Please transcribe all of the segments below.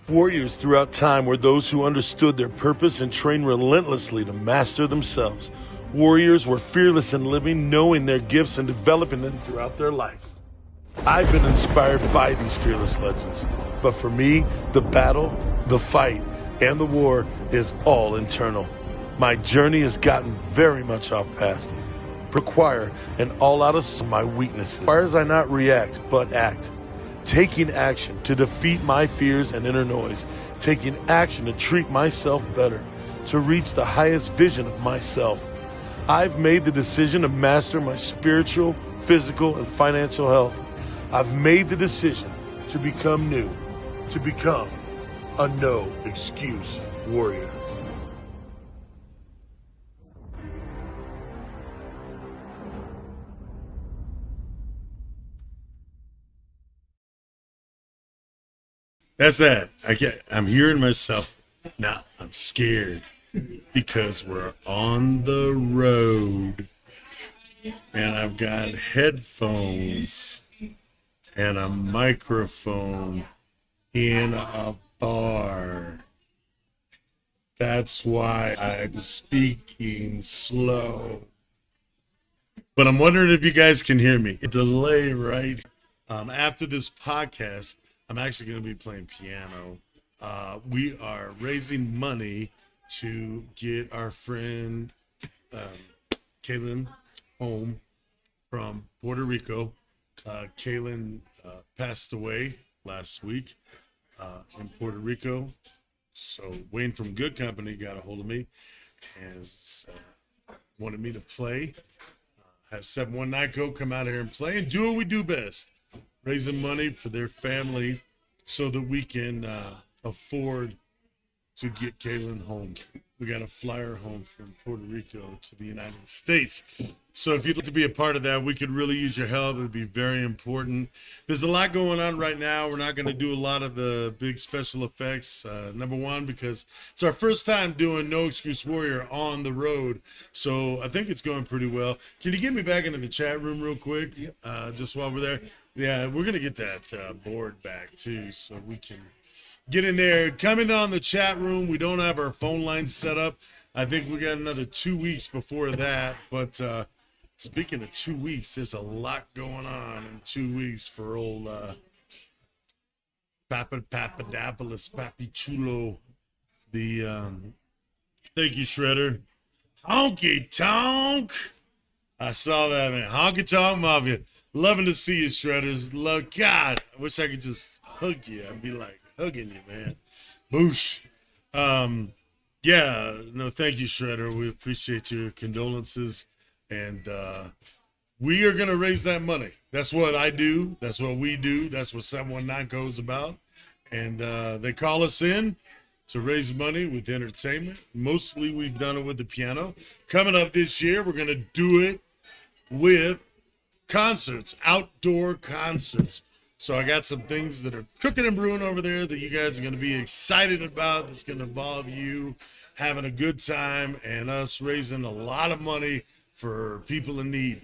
Warriors throughout time were those who understood their purpose and trained relentlessly to master themselves. Warriors were fearless in living, knowing their gifts and developing them throughout their life. I've been inspired by these fearless legends, but for me, the battle, the fight, and the war is all internal. My journey has gotten very much off path. Require an all-out assault on my weaknesses. Requires I not react, but act. Taking action to defeat my fears and inner noise. Taking action to treat myself better, to reach the highest vision of myself. I've made the decision to master my spiritual, physical, and financial health. I've made the decision to become new, to become a no excuse warrior. That's that. I'm hearing myself. Now I'm scared because we're on the road and I've got headphones and a microphone in a bar. That's why I'm speaking slow. But I'm wondering if you guys can hear me. A delay, right? After this podcast, I'm actually going to be playing piano. We are raising money to get our friend Kaylin home from Puerto Rico. Kaylin passed away last week in Puerto Rico. So Wayne from Good Company got a hold of me and wanted me to play. Have 719 Co come out here and play and do what we do best. Raising money for their family so that we can afford to get Kaylin home. We got to fly her home from Puerto Rico to the United States. So if you'd like to be a part of that, we could really use your help. It would be very important. There's a lot going on right now. We're not going to do a lot of the big special effects. Number one, because it's our first time doing No Excuse Warrior on the road. So I think it's going pretty well. Can you get me back into the chat room real quick, just while we're there? Yeah, we're going to get that board back too, so we can get in there. Coming on the chat room. We don't have our phone line set up. I think we got another 2 weeks before that. But speaking of 2 weeks, there's a lot going on in 2 weeks for old Papadopoulos, Papi Chulo. The thank you, Shredder. Honky Tonk. I saw that, man. Honky Tonk Mafia. Loving to see you, Shredders. Love, God, I wish I could just hug you. I'd be like hugging you, man. Boosh. Yeah, no, thank you, Shredder. We appreciate your condolences. And we are going to raise that money. That's what I do. That's what we do. That's what 719 Co is about. And they call us in to raise money with entertainment. Mostly we've done it with the piano. Coming up this year, we're going to do it with concerts, outdoor concerts. So I got some things that are cooking and brewing over there that you guys are going to be excited about. That's going to involve you having a good time and us raising a lot of money for people in need.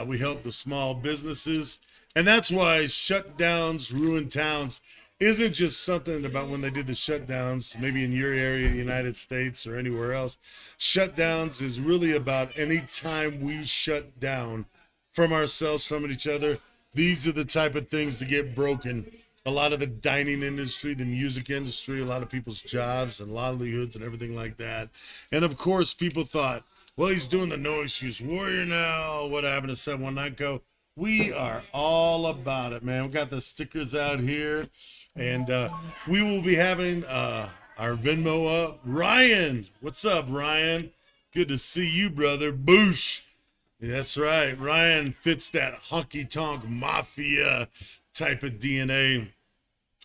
We help the small businesses, and that's why shutdowns ruin towns isn't just something about when they did the shutdowns, maybe in your area, the United States or anywhere else. Shutdowns is really about any time we shut down from ourselves, from each other. These are the type of things that get broken. A lot of the dining industry, the music industry, a lot of people's jobs and livelihoods and everything like that. And of course, people thought, well, he's doing the No Excuse Warrior now. What happened to 719 Co? We are all about it, man. We got the stickers out here. And we will be having our Venmo up. Ryan, what's up, Ryan? Good to see you, brother. Boosh. That's right. Ryan fits that honky-tonk mafia type of DNA.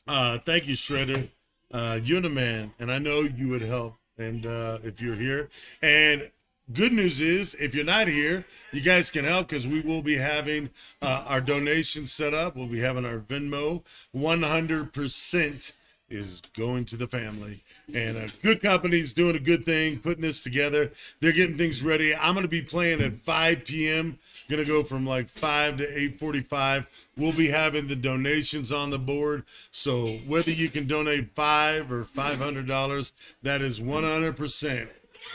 Thank you, Shredder. You're the man, and I know you would help. And if you're here, and good news is, if you're not here, you guys can help because we will be having our donations set up. We'll be having our Venmo 100% is going to the family. And good company's doing a good thing, putting this together. They're getting things ready. I'm going to be playing at 5 p.m. Going to go from like 5 to 8:45. We'll be having the donations on the board. So whether you can donate $5 or $500, that is 100%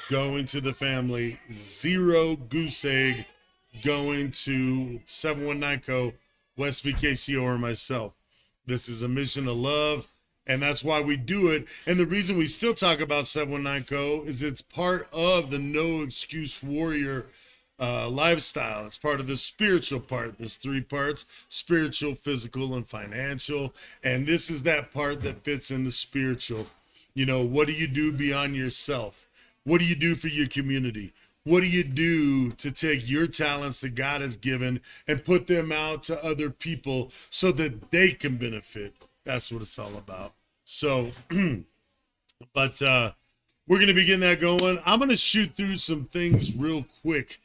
going to the family. Zero goose egg going to 719 Co, West VKCO, or myself. This is a mission of love, and that's why we do it. And the reason we still talk about 719 Co is it's part of the No Excuse Warrior lifestyle. It's part of the spiritual part. There's 3 parts: spiritual, physical, and financial. And this is that part that fits in the spiritual. You know, what do you do beyond yourself? What do you do for your community? What do you do to take your talents that God has given and put them out to other people so that they can benefit? That's what it's all about. So, but we're going to be getting that going. I'm going to shoot through some things real quick,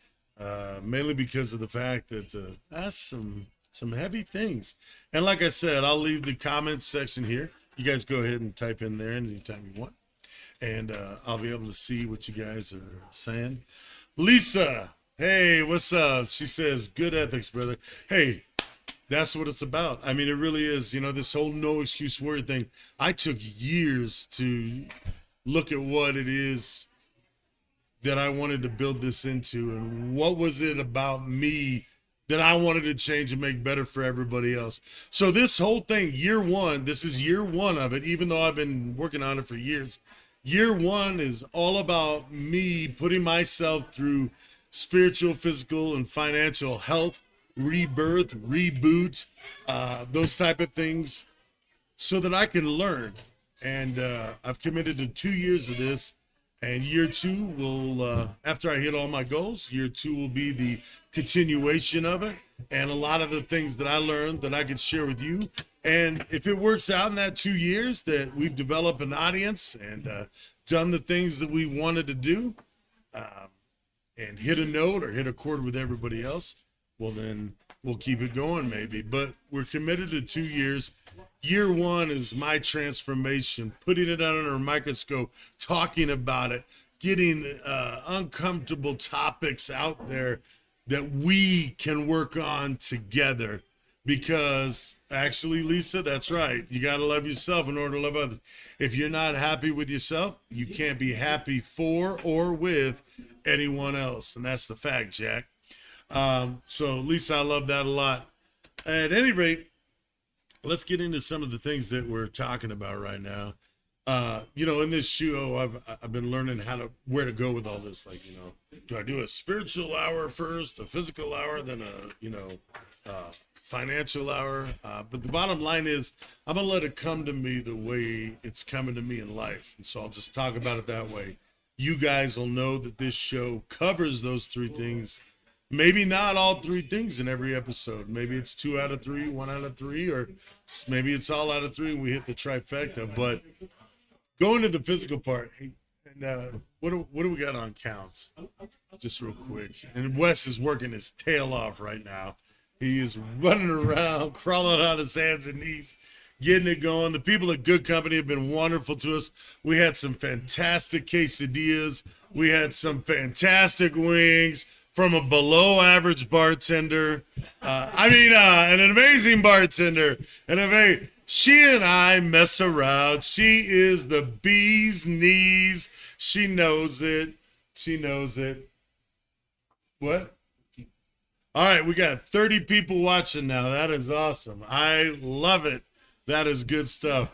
mainly because of the fact that that's some heavy things. And like I said, I'll leave the comments section here. You guys go ahead and type in there anytime you want. And I'll be able to see what you guys are saying. Lisa, hey, what's up? She says, good ethics, brother. Hey, that's what it's about. I mean, it really is. You know, this whole no excuse warrior thing, I took years to look at what it is that I wanted to build this into, and what was it about me that I wanted to change and make better for everybody else. So this whole thing, year one, this is year one of it, even though I've been working on it for years. Year one is all about me putting myself through spiritual, physical, and financial health, rebirth, reboot, those type of things, so that I can learn. And I've committed to 2 years of this. And year 2 will, after I hit all my goals, year 2 will be the continuation of it. And a lot of the things that I learned that I could share with you. And if it works out in that 2 years that we've developed an audience and done the things that we wanted to do, and hit a note or hit a chord with everybody else, well, then we'll keep it going maybe. But we're committed to 2 years. Year 1 is my transformation, putting it under a microscope, talking about it, getting uncomfortable topics out there that we can work on together. Because actually, Lisa, that's right. You got to love yourself in order to love others. If you're not happy with yourself, you can't be happy for or with anyone else. And that's the fact, Jack. So, Lisa, I love that a lot. At any rate, let's get into some of the things that we're talking about right now. You know, in this show, I've been learning where to go with all this. Like, you know, do I do a spiritual hour first, a physical hour, then financial hour? But the bottom line is, I'm gonna let it come to me the way it's coming to me in life, and so I'll just talk about it that way. You guys will know that this show covers those 3 things. Maybe not all 3 things in every episode. Maybe it's 2 out of 3, 1 out of 3, or maybe it's all out of 3 and we hit the trifecta. But going to the physical part, and what do we got on counts? Just real quick. And Wes is working his tail off right now. He is running around, crawling on his hands and knees, getting it going. The people at Good Company have been wonderful to us. We had some fantastic quesadillas. We had some fantastic wings from a below average bartender. An amazing bartender. And she and I mess around. She is the bee's knees. She knows it. She knows it. What? All right, we got 30 people watching now. That is awesome. I love it. That is good stuff.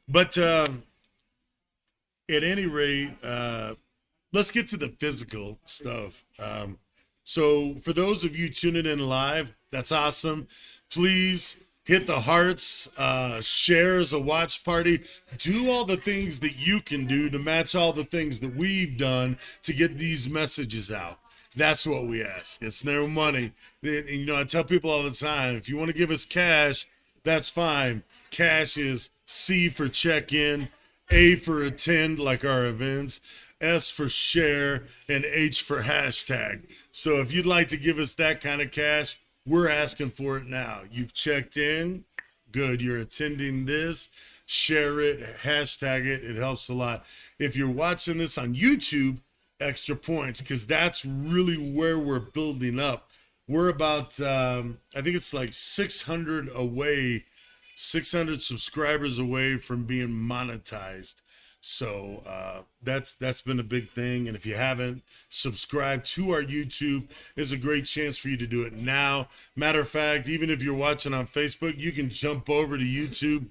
But at any rate, let's get to the physical stuff. So for those of you tuning in live, that's awesome. Please hit the hearts, share as a watch party. Do all the things that you can do to match all the things that we've done to get these messages out. That's what we ask. It's no money. And, you know, I tell people all the time, if you want to give us cash, that's fine. Cash is C for check-in, A for attend, like our events, S for share, and H for hashtag. So if you'd like to give us that kind of cash, we're asking for it now. You've checked in. Good. You're attending this. share it, hashtag it. It helps a lot. If you're watching this on YouTube, extra points, because that's really where we're building up. We're about, I think it's like 600 away, 600 subscribers away from being monetized. So that's been a big thing. And if you haven't subscribed to our YouTube, there's a great chance for you to do it now. Matter of fact, even if you're watching on Facebook, you can jump over to YouTube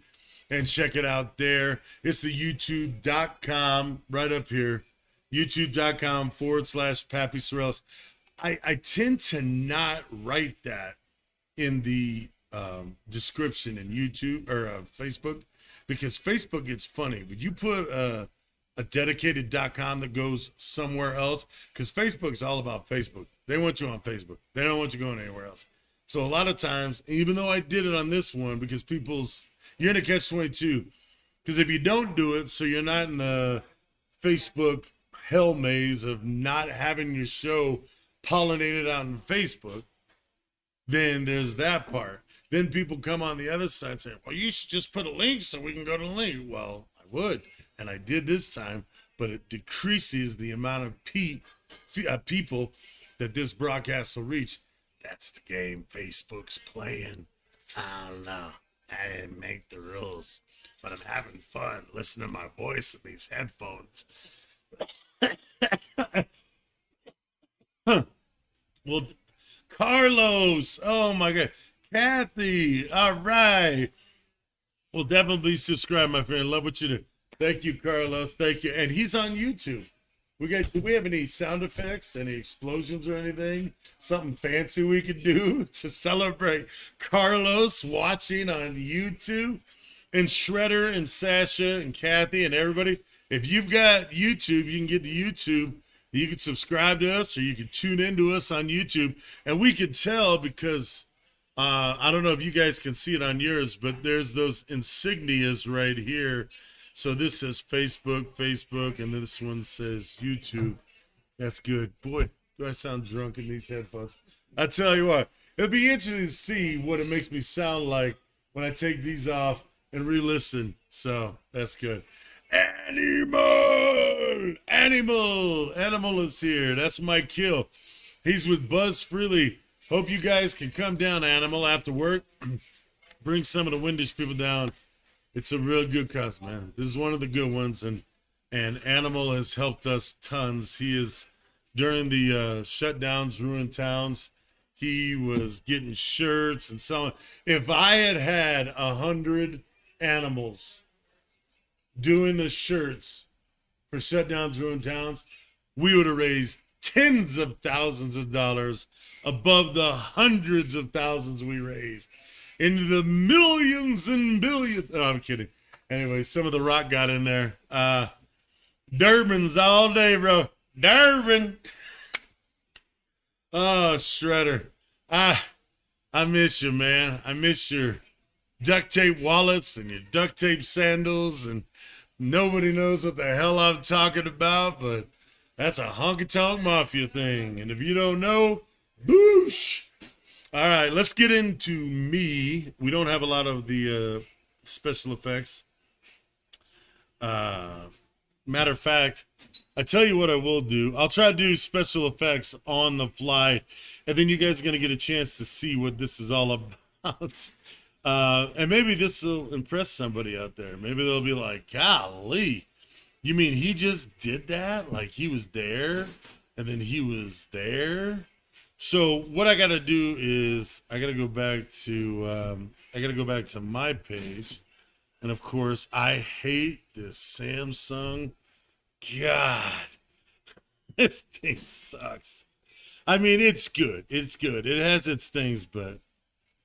and check it out there. It's the youtube.com right up here. youtube.com/Pappy Sorrellis. I tend to not write that in the description in YouTube or Facebook, because Facebook gets funny. Would you put a dedicated .com that goes somewhere else? Because Facebook's all about Facebook. They want you on Facebook. They don't want you going anywhere else. So a lot of times, even though I did it on this one, because you're in a catch-22. Because if you don't do it, so you're not in the Facebook hell maze of not having your show pollinated out on Facebook, then there's that part. Then people come on the other side saying, well, you should just put a link so we can go to the link. Well, I would, and I did this time, but it decreases the amount of people that this broadcast will reach. That's the game Facebook's playing. I don't know. I didn't make the rules, but I'm having fun listening to my voice in these headphones. Well, Carlos, oh my God. Kathy, all right. Well, definitely subscribe, my friend. Love what you do. Thank you, Carlos. Thank you. And he's on YouTube. Do we have any sound effects, any explosions or anything? Something fancy we could do to celebrate Carlos watching on YouTube? And Shredder and Sasha and Kathy and everybody, if you've got YouTube, you can get to YouTube. You can subscribe to us, or you can tune into us on YouTube. And we could tell because I don't know if you guys can see it on yours, but there's those insignias right here. So this says Facebook, and this one says YouTube. That's good. Boy, do I sound drunk in these headphones. I tell you what, it'll be interesting to see what it makes me sound like when I take these off and re-listen. So that's good. Animal is here. That's Mike Kill. He's with Buzz Freely. Hope you guys can come down, Animal, after work. Bring some of the Windish people down. It's a real good cause, man. This is one of the good ones, and Animal has helped us tons. He is, during the shutdowns, ruined towns, he was getting shirts and selling. If I had 100 animals doing the shirts for shutdowns, ruined towns, we would have raised tens of thousands of dollars above the hundreds of thousands we raised, into the millions and billions. Oh, I'm kidding. Anyway, some of the rock got in there. Durbin's all day, bro. Durbin. Oh, Shredder. I miss you, man. I miss your duct tape wallets and your duct tape sandals, and nobody knows what the hell I'm talking about, but that's a honky-tonk mafia thing. And if you don't know, boosh. All right, let's get into me. We don't have a lot of the special effects. Matter of fact, I tell you what I will do. I'll try to do special effects on the fly, and then you guys are going to get a chance to see what this is all about. And maybe this will impress somebody out there. Maybe they'll be like, golly, you mean he just did that? Like he was there, and then he was there? So what I got to do is I got to go back to my page. And of course, I hate this Samsung. God, this thing sucks. I mean, it's good. It's good. It has its things, but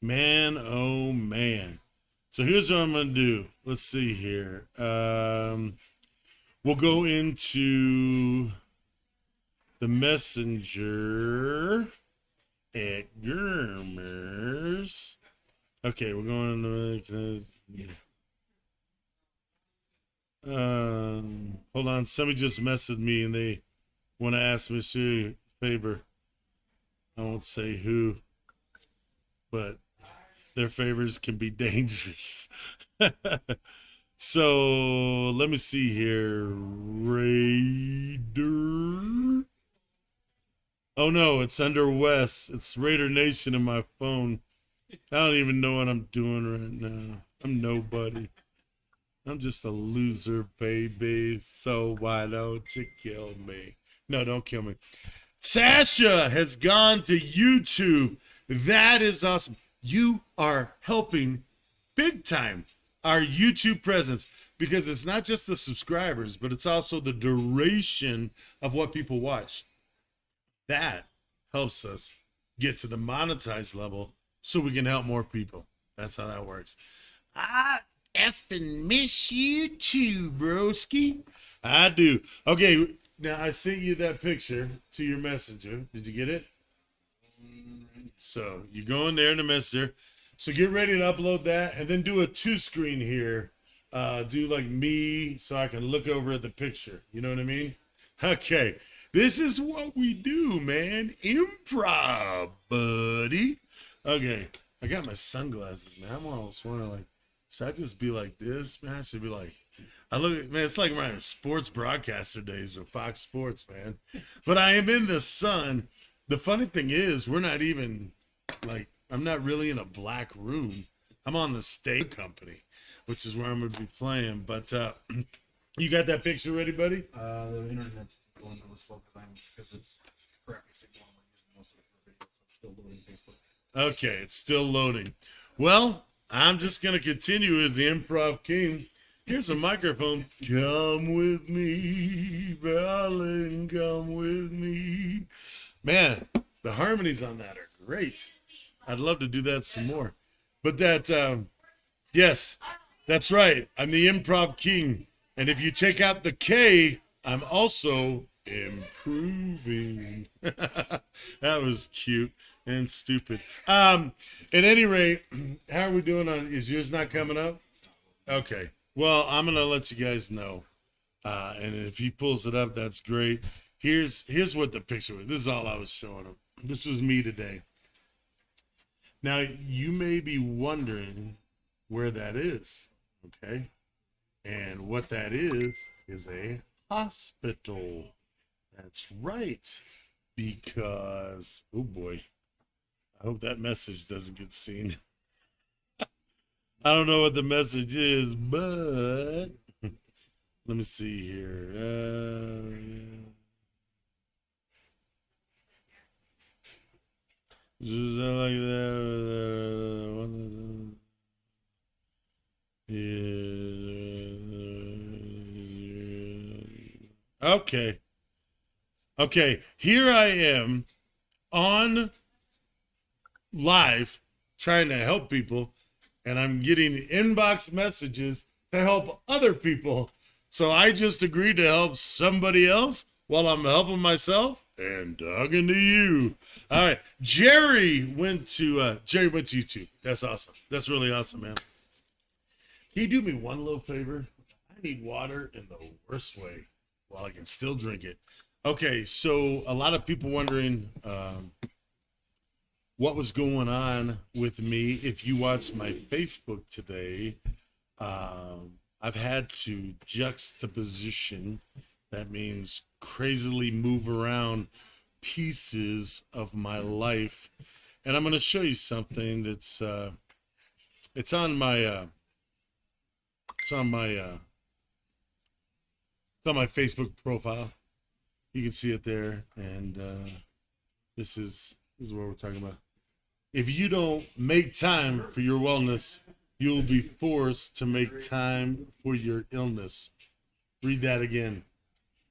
man, oh man. So here's what I'm going to do. Let's see here. We'll go into the Messenger at Germers. Okay, we're going to... hold on. Somebody just messaged me and they want to ask me a favor. I won't say who, but their favors can be dangerous. So let me see here. Raider. Oh no, it's under West. It's Raider Nation in my phone. I don't even know what I'm doing right now. I'm nobody. I'm just a loser, baby. So why don't you kill me? No, don't kill me. Sasha has gone to YouTube. That is awesome. You are helping big time our YouTube presence, because it's not just the subscribers, but it's also the duration of what people watch. That helps us get to the monetized level so we can help more people. That's how that works. I effing miss you too, broski. I do. Okay, now I sent you that picture to your messenger. Did you get it? So you go in there in the messenger. So get ready to upload that, and then do a 2-screen here. Do like me, so I can look over at the picture. You know what I mean? Okay. This is what we do, man. Improv, buddy. Okay. I got my sunglasses, man. I'm almost wondering, like, should I just be like this, man? I should be like, I look at, man, it's like my sports broadcaster days with Fox Sports, man. But I am in the sun. The funny thing is, we're not even, like, I'm not really in a black room. I'm on the state company, which is where I'm going to be playing. But you got that picture ready, buddy? The internet's going a little slow because it's crappy signal. I'm using most of it for video, so it's still loading Facebook. Okay, it's still loading. Well, I'm just going to continue as the improv king. Here's a microphone. Come with me, darling, come with me. Man, the harmonies on that are great. I'd love to do that some more. But that, yes, that's right. I'm the improv king. And if you take out the K, I'm also improving. That was cute and stupid. At any rate, how are we doing on, is yours not coming up? Okay. Well, I'm going to let you guys know. And if he pulls it up, that's great. Here's what the picture was. This is all I was showing him. This was me today. Now, you may be wondering where that is, okay? And what that is a hospital. That's right. Because, oh boy, I hope that message doesn't get seen. I don't know what the message is, but let me see here. Just like that. Okay. Okay. Here I am on live trying to help people, and I'm getting inbox messages to help other people. So I just agreed to help somebody else while I'm helping myself and talking to you. All right. Jerry went to YouTube. That's awesome. That's really awesome, man. Can you do me one little favor? I need water in the worst way while I can still drink it. Okay, so a lot of people wondering what was going on with me. If you watched my Facebook today, I've had to juxtaposition. That means crazily move around pieces of my life. And I'm going to show you something that's it's on my Facebook profile. You can see it there, and this is what we're talking about. If you don't make time for your wellness, you'll be forced to make time for your illness. Read that again.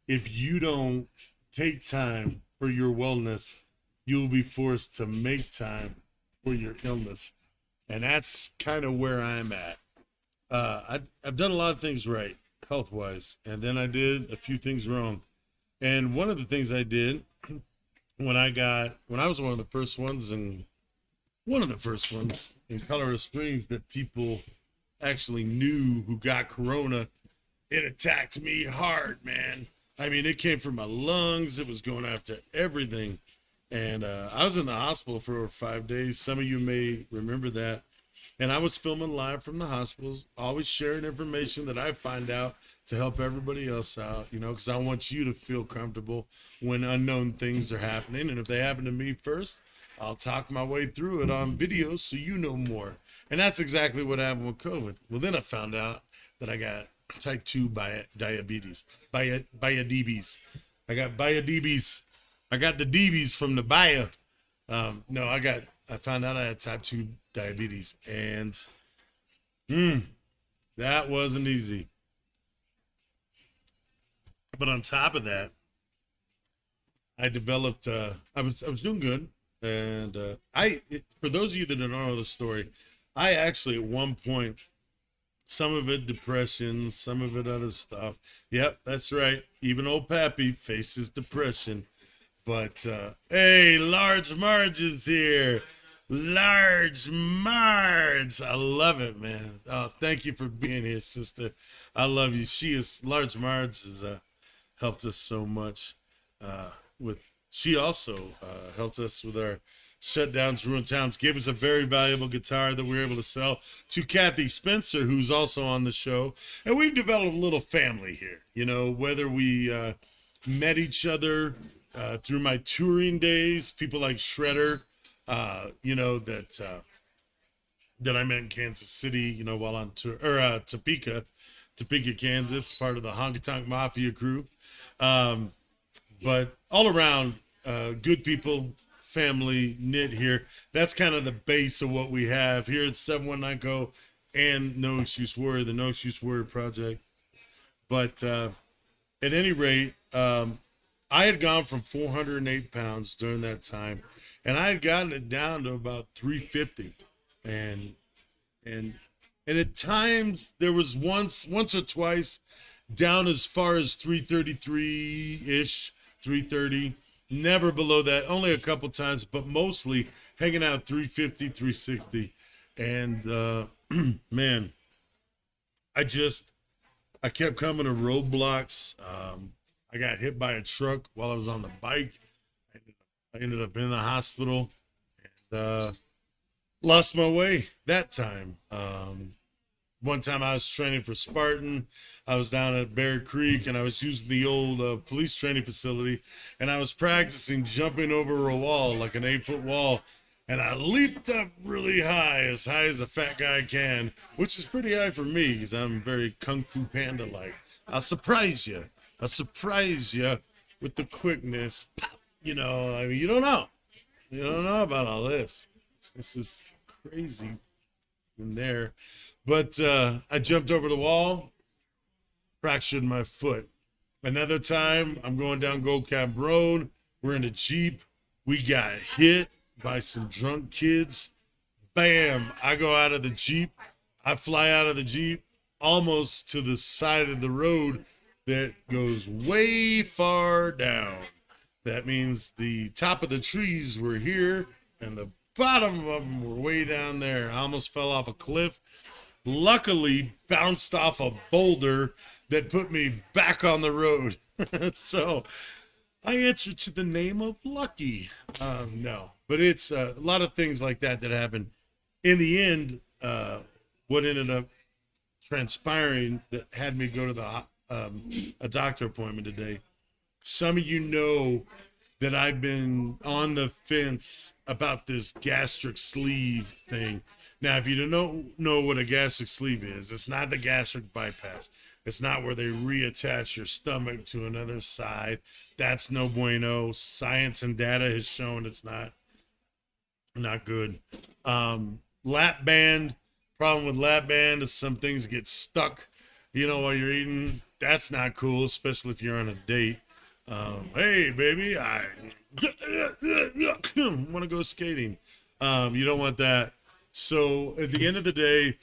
If you don't take time for your wellness, you'll be forced to make time for your illness. And that's kind of where I'm at. I've done a lot of things right, health-wise, and then I did a few things wrong. And one of the things I did when I was one of the first ones in Colorado Springs that people actually knew who got corona, it attacked me hard, man. I mean, it came from my lungs. It was going after everything. And I was in the hospital for over 5 days. Some of you may remember that. And I was filming live from the hospitals, always sharing information that I find out to help everybody else out, you know, because I want you to feel comfortable when unknown things are happening. And if they happen to me first, I'll talk my way through it on video so you know more. And that's exactly what happened with COVID. Well, then I found out that I got type 2 diabetes, diabetes. I got diabetes. I got the DBs from the bio. No, I found out I had type 2 diabetes, and that wasn't easy. But on top of that, I developed, I was doing good. And for those of you that don't know the story, I actually at one point, some of it depression, some of it other stuff. Yep, that's right. Even old Pappy faces depression. But hey, Large Margins here. Large Marge. I love it, man. Oh, thank you for being here, sister. I love you. Large Marge has helped us so much she also helped us with our shutdowns, ruined towns, gave us a very valuable guitar that we were able to sell to Kathy Spencer, who's also on the show. And we've developed a little family here, you know, whether we met each other through my touring days, people like Shredder, you know, that I met in Kansas City, you know, while on tour, or Topeka, Kansas, part of the Honky Tonk Mafia crew. But all around, good people, family knit here. That's kind of the base of what we have here at 719 Co. and NoExcuseWarrior, the NoExcuseWarrior project. But at any rate, I had gone from 408 pounds during that time, and I had gotten it down to about 350. And at times there was once or twice down as far as 333-ish, 330, never below that, only a couple times, but mostly hanging out 350, 360. And man, I kept coming to roadblocks. I got hit by a truck while I was on the bike. I ended up in the hospital and lost my way that time. One time I was training for Spartan. I was down at Bear Creek and I was using the old police training facility, and I was practicing jumping over a wall, like an 8-foot wall. And I leaped up really high as a fat guy can, which is pretty high for me because I'm very Kung Fu Panda-like. I'll surprise you with the quickness. You know, I mean, you don't know about all this. This is crazy in there. But I jumped over the wall, fractured my foot. Another time, I'm going down Gold Cap Road. We're in a Jeep. We got hit by some drunk kids. Bam! I go out of the Jeep. I fly out of the Jeep almost to the side of the road that goes way far down. That means the top of the trees were here and the bottom of them were way down there. I almost fell off a cliff. Luckily, bounced off a boulder that put me back on the road. So I answer to the name of Lucky. No, but it's a lot of things like that happen. In the end, what ended up transpiring that had me go to a doctor appointment today. Some of you know that I've been on the fence about this gastric sleeve thing. Now, if you don't know what a gastric sleeve is, it's not the gastric bypass. It's not where they reattach your stomach to another side. That's no bueno. Science and data has shown it's not good. Lap band. Problem with lap band is some things get stuck, you know, while you're eating. That's not cool, especially if you're on a date. Hey, baby, I want to go skating. You don't want that. So at the end of the day,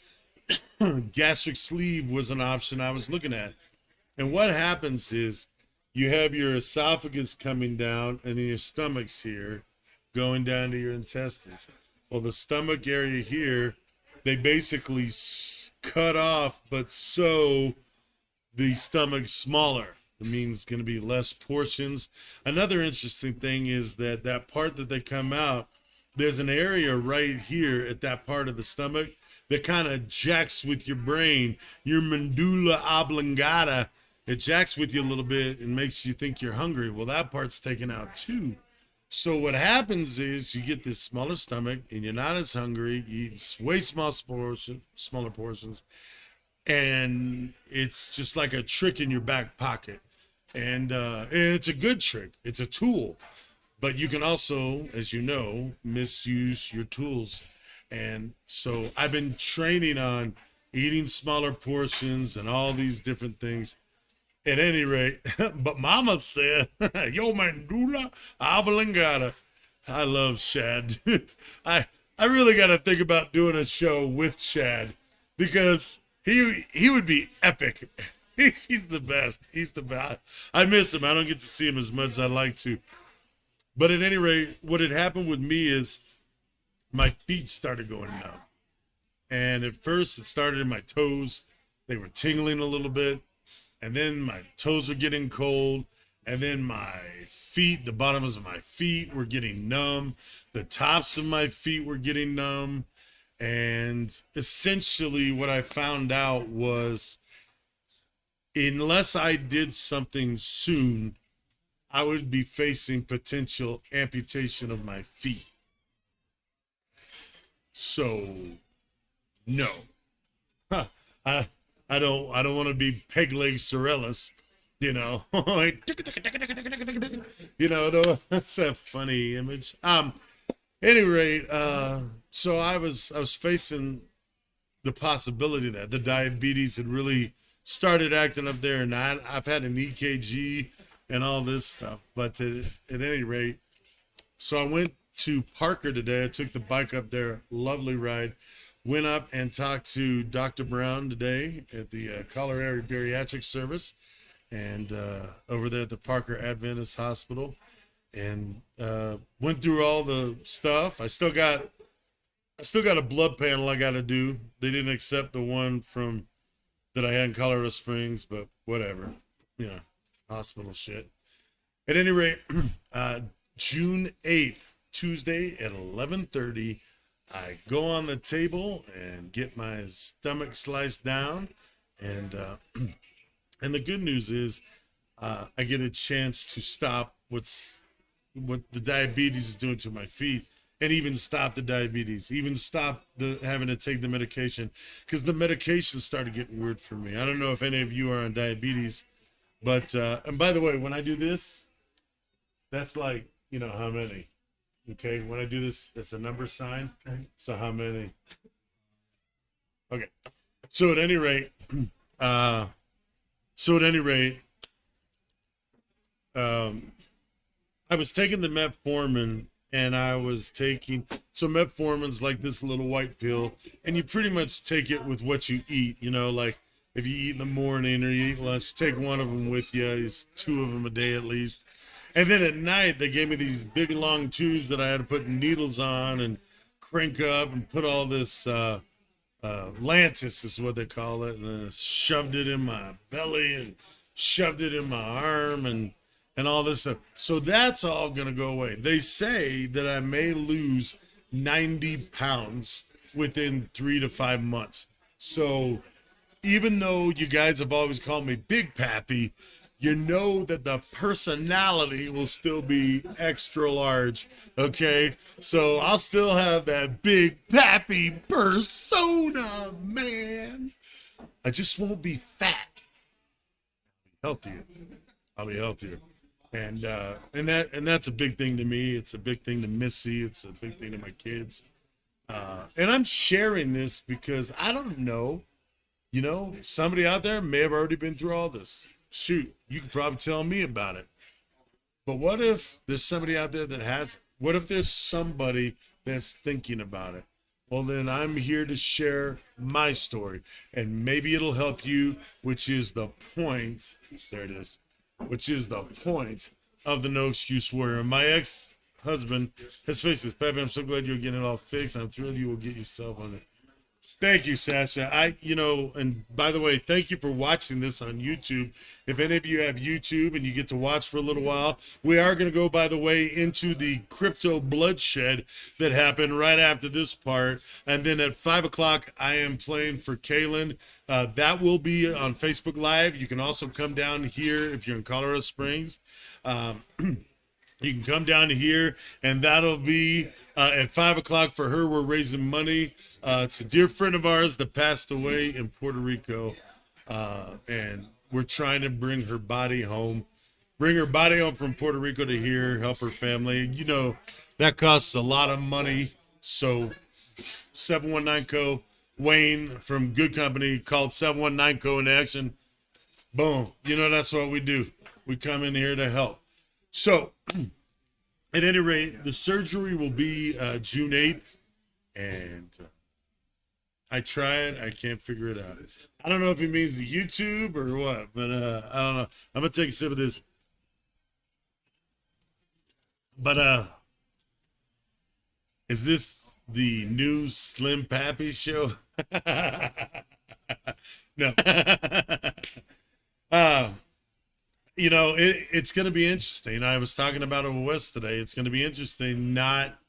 gastric sleeve was an option I was looking at. And what happens is you have your esophagus coming down and then your stomach's here going down to your intestines. Well, the stomach area here, they basically cut off, but sew the stomach smaller. It means it's going to be less portions. Another interesting thing is that part that they come out, there's an area right here at that part of the stomach that kind of jacks with your brain, your medulla oblongata. It jacks with you a little bit and makes you think you're hungry. Well, that part's taken out too. So what happens is you get this smaller stomach and you're not as hungry. You eat way smaller portions, and it's just like a trick in your back pocket. And it's a good trick. It's a tool. But you can also, as you know, misuse your tools. And so I've been training on eating smaller portions and all these different things. At any rate, but Mama said, yo, medulla oblongata. I love Shad. I really got to think about doing a show with Shad, because he would be epic. He's the best. He's the best. I miss him. I don't get to see him as much as I'd like to. But at any rate, what had happened with me is my feet started going numb. And at first it started in my toes. They were tingling a little bit. And then my toes were getting cold. And then my feet, the bottoms of my feet were getting numb. The tops of my feet were getting numb. And essentially what I found out was, unless I did something soon, I would be facing potential amputation of my feet. So, no. I don't want to be peg leg Sorellis, you know. You know, no, that's a funny image. Any rate, so I was facing the possibility that the diabetes had really started acting up there, and I've had an EKG and all this stuff. But at any rate, so I went to Parker today. I took the bike up there, lovely ride. Went up and talked to Dr. Brown today at the Colorado Bariatric Service, and over there at the Parker Adventist Hospital, and went through all the stuff. I still got a blood panel I got to do. They didn't accept the one from that I had in Colorado Springs, but whatever, you know, hospital shit. At any rate, June 8th, Tuesday at 11:30. I go on the table and get my stomach sliced down, and the good news is I get a chance to stop what the diabetes is doing to my feet, and even stop the diabetes, even stop the having to take the medication, because the medication started getting weird for me. I don't know if any of you are on diabetes, but and by the way, when I do this, that's like, you know, how many. Okay, when I do this, it's a number sign. Okay. So how many? Okay. So at any rate, I was taking the metformin, and I was taking, so metformin's like this little white pill, and you pretty much take it with what you eat, you know, like if you eat in the morning or you eat lunch, take one of them with you. It's 2 of them a day at least. And then at night, they gave me these big, long tubes that I had to put needles on and crank up and put all this Lantus is what they call it. And then I shoved it in my belly and shoved it in my arm and all this stuff. So that's all going to go away. They say that I may lose 90 pounds within 3 to 5 months. So even though you guys have always called me Big Pappy, you know that the personality will still be extra large, okay? So I'll still have that Big Pappy persona, man. I just won't be fat. Healthier. I'll be healthier. And that's a big thing to me. It's a big thing to Missy. It's a big thing to my kids. And I'm sharing this because I don't know, you know, somebody out there may have already been through all this. Shoot, you could probably tell me about it. But what if there's somebody out there that has, what if there's somebody that's thinking about it? Well, then I'm here to share my story, and maybe it'll help you, which is the point. There it is, which is the point of the No Excuse Warrior. My ex-husband has faced this. Pepe, I'm so glad you're getting it all fixed. I'm thrilled you will get yourself on it. Thank you, Sasha. And by the way, thank you for watching this on YouTube. If any of you have YouTube and you get to watch for a little while, we are going to go, by the way, into the crypto bloodshed that happened right after this part. And then at 5 o'clock, I am playing for Kalen. That will be on Facebook Live. You can also come down here if you're in Colorado Springs. You can come down here, and that'll be at 5 o'clock for her. We're raising money. It's a dear friend of ours that passed away in Puerto Rico, and we're trying to bring her body home. Bring her body home from Puerto Rico to here, help her family. You know, that costs a lot of money. So 719 Co. Wayne from Good Company called 719 Co. in action. Boom. You know, that's what we do. We come in here to help. So, at any rate, the surgery will be June 8th, and I tried. I can't figure it out. I don't know if it means the YouTube or what, but I don't know. I'm going to take a sip of this. But, is this the new Slim Pappy show? No. You know, it's going to be interesting. I was talking about it with Wes today. It's going to be interesting not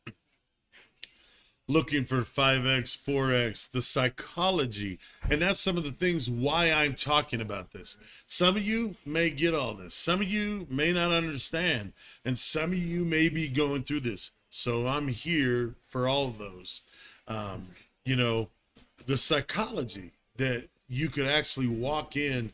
looking for 5X, 4X, the psychology. And that's some of the things why I'm talking about this. Some of you may get all this. Some of you may not understand. And some of you may be going through this. So I'm here for all of those. You know, the psychology that you could actually walk in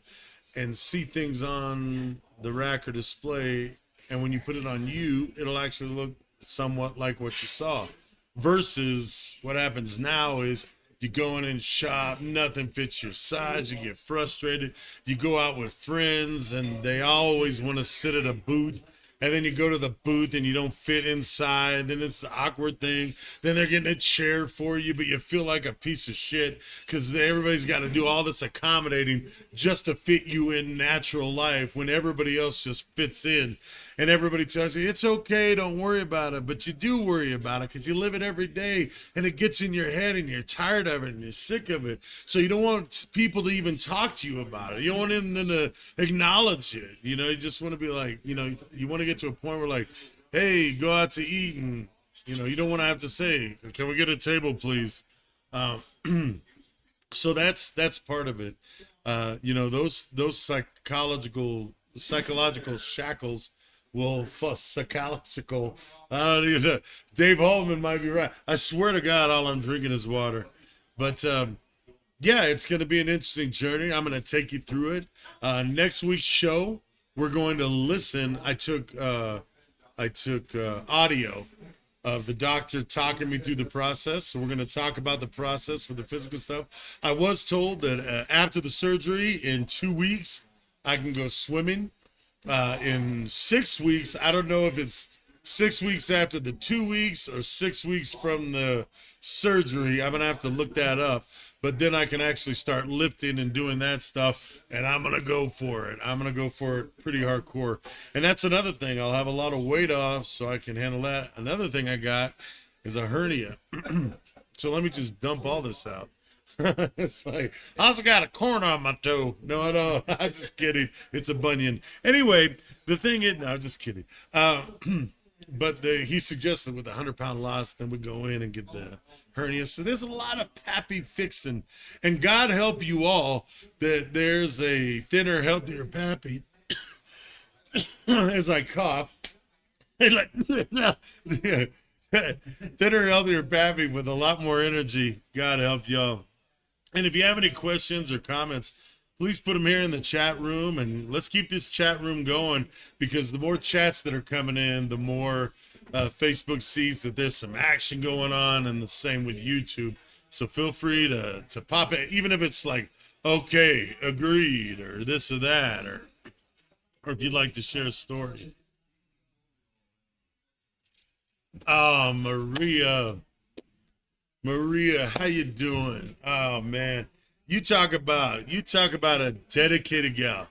and see things on the rack or display, and when you put it on you, it'll actually look somewhat like what you saw. Versus what happens now is you go in and shop, nothing fits your size, you get frustrated, you go out with friends and they always want to sit at a booth, and then you go to the booth and you don't fit inside, then it's an awkward thing, then they're getting a chair for you, but you feel like a piece of shit because everybody's got to do all this accommodating just to fit you in natural life when everybody else just fits in. And everybody tells you, it's okay, don't worry about it. But you do worry about it because you live it every day and it gets in your head and you're tired of it and you're sick of it. So you don't want people to even talk to you about it. You don't want them to acknowledge it. You know, you just want to be like, you know, you want to get to a point where like, hey, go out to eat. And, you know, you don't want to have to say, can we get a table, please? So that's part of it. You know, those psychological shackles. Well, psychological. Dave Holman might be right. I swear to God, all I'm drinking is water. But yeah, it's going to be an interesting journey. I'm going to take you through it. Next week's show, we're going to listen. I took audio of the doctor talking me through the process. So we're going to talk about the process for the physical stuff. I was told that after the surgery, in 2 weeks, I can go swimming. In 6 weeks, I don't know if it's 6 weeks after the 2 weeks or 6 weeks from the surgery. I'm going to have to look that up. But then I can actually start lifting and doing that stuff, and I'm going to go for it. I'm going to go for it pretty hardcore. And that's another thing. I'll have a lot of weight off so I can handle that. Another thing I got is a hernia. So let me just dump all this out. It's like, I also got a corn on my toe. No, I don't. I'm just kidding. It's a bunion. Anyway, the thing is, no, I'm just kidding. But he suggested with a 100-pound loss, then we go in and get the hernia. So there's a lot of pappy fixing. And God help you all that there's a thinner, healthier pappy. As I cough. Like, thinner, healthier pappy with a lot more energy. God help y'all. And if you have any questions or comments, please put them here in the chat room, and let's keep this chat room going, because the more chats that are coming in, the more Facebook sees that there's some action going on, and the same with YouTube. So feel free to pop it, even if it's like, okay, agreed, or this or that, or if you'd like to share a story. Oh, Maria, how you doing? Oh man, you talk about a dedicated gal.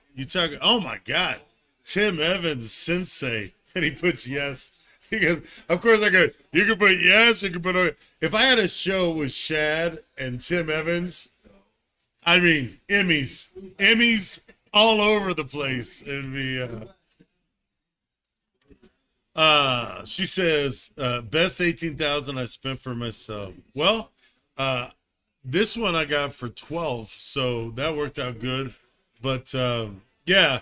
Oh my God, Tim Evans Sensei, and he puts yes. Because, of course, you can put yes, you can put. If I had a show with Shad and Tim Evans, I mean, Emmys all over the place. It'd be. She says, best 18,000 I spent for myself. Well, this one I got for 12, so that worked out good. But yeah,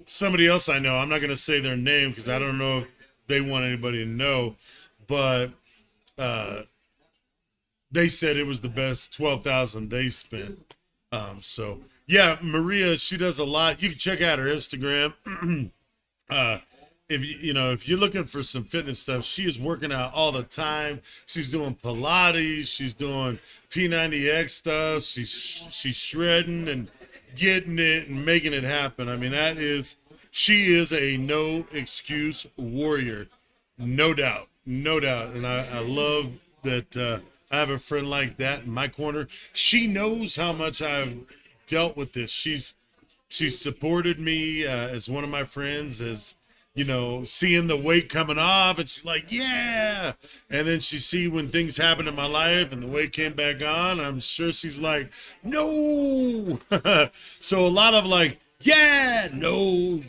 somebody else I know, I'm not gonna say their name because I don't know if they want anybody to know, but they said it was the best 12,000 they spent. So yeah, Maria, she does a lot. You can check out her Instagram. If you're looking for some fitness stuff, she is working out all the time. She's doing Pilates, she's doing P90X stuff, she's shredding and getting it and making it happen. I mean, she is a no excuse warrior, no doubt, and I love that. I have a friend like that in my corner. She knows how much I've dealt with this. She's supported me as one of my friends, as seeing the weight coming off, and she's like, yeah. And then she see when things happen in my life and the weight came back on, I'm sure she's like, no. So a lot of like, yeah, no.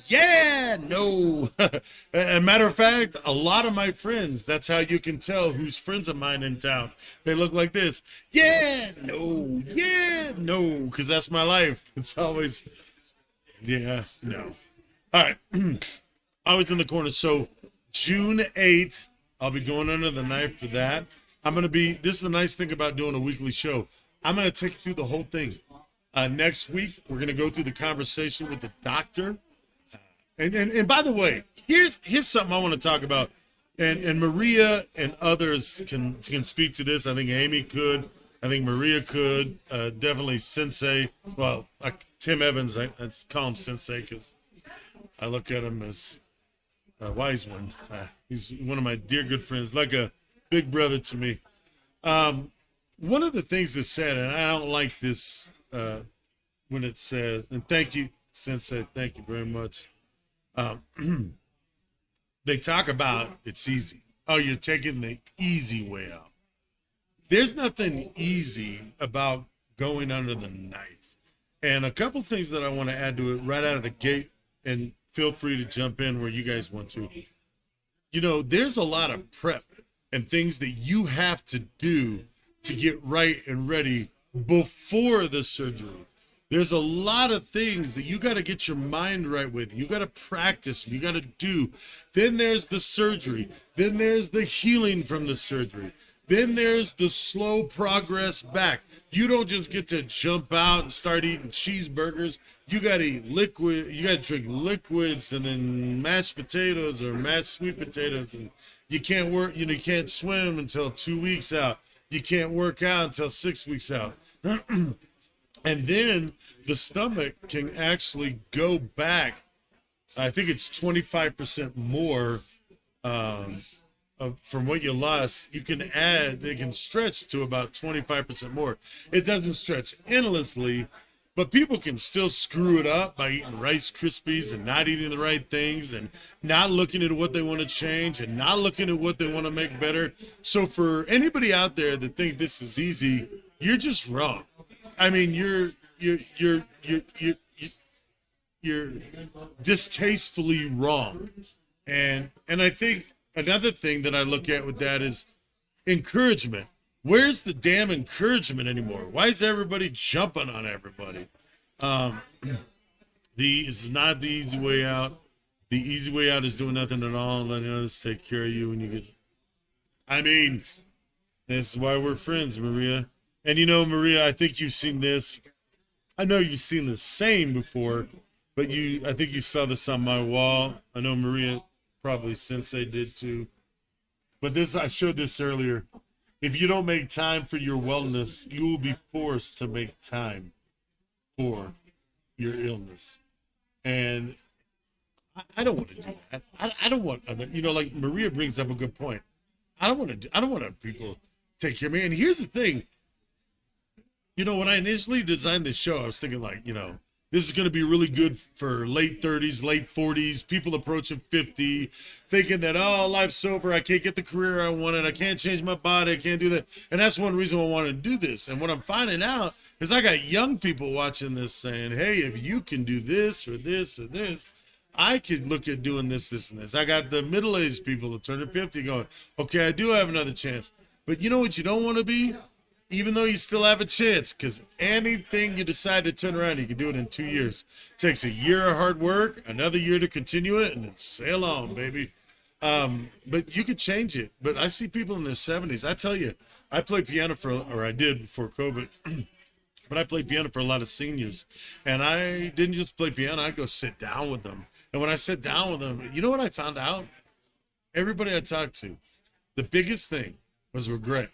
A matter of fact, a lot of my friends, that's how you can tell who's friends of mine in town. They look like this. Yeah, no, because that's my life. It's always, yeah, no. All right. Always in the corner. So June 8th, I'll be going under the knife for that. This is the nice thing about doing a weekly show. I'm going to take you through the whole thing. Next week, we're going to go through the conversation with the doctor. And by the way, here's something I want to talk about. And Maria and others can speak to this. I think Amy could. I think Maria could. Definitely Sensei. Well, Tim Evans, I call him Sensei because I look at him as a wise one. He's one of my dear good friends, like a big brother to me. One of the things that's said, and I don't like this when it said, and thank you, Sensei, thank you very much. They talk about it's easy. Oh, you're taking the easy way out. There's nothing easy about going under the knife. And a couple things that I want to add to it right out of the gate, and feel free to jump in where you guys want to. There's a lot of prep and things that you have to do to get right and ready before the surgery. There's a lot of things that you got to get your mind right with. You got to practice. You got to do. Then there's the surgery. Then there's the healing from the surgery. Then there's the slow progress back. You don't just get to jump out and start eating cheeseburgers. You got to eat liquid. You got to drink liquids and then mashed potatoes or mashed sweet potatoes. And you can't work, you can't swim until 2 weeks out. You can't work out until 6 weeks out. And then the stomach can actually go back. I think it's 25% more from what you lost. You can add, they can stretch to about 25% more. It doesn't stretch endlessly, but people can still screw it up by eating Rice Krispies and not eating the right things and not looking at what they want to change and not looking at what they want to make better. So for anybody out there that think this is easy, you're just wrong. I mean, you're distastefully wrong. And I think another thing that I look at with that is encouragement. Where's the damn encouragement anymore? Why is everybody jumping on everybody? This is not the easy way out. The easy way out is doing nothing at all and letting others take care of you when you get. I mean, this is why we're friends, Maria. And Maria, I think you've seen this. I know you've seen the same before, but I think you saw this on my wall. I know Maria, probably Sensei did too. But I showed this earlier. If you don't make time for your wellness, you will be forced to make time for your illness. And I don't want to do that. I don't want other, like Maria brings up a good point. I don't want other people take care of me. And here's the thing. When I initially designed this show, I was thinking like, This is going to be really good for late 30s, late 40s, people approaching 50, thinking that, oh, life's over. I can't get the career I wanted. I can't change my body. I can't do that. And that's one reason I wanted to do this. And what I'm finding out is I got young people watching this saying, hey, if you can do this or this or this, I could look at doing this, this, and this. I got the middle-aged people that turn 50 going, okay, I do have another chance. But you know what you don't want to be? Even though you still have a chance, because anything you decide to turn around, you can do it in 2 years. It takes a year of hard work, another year to continue it, and then sail on, baby. But you could change it. But I see people in their 70s. I tell you, I play piano I did before COVID, but I played piano for a lot of seniors. And I didn't just play piano, I'd go sit down with them. And when I sat down with them, you know what I found out? Everybody I talked to, the biggest thing was regret.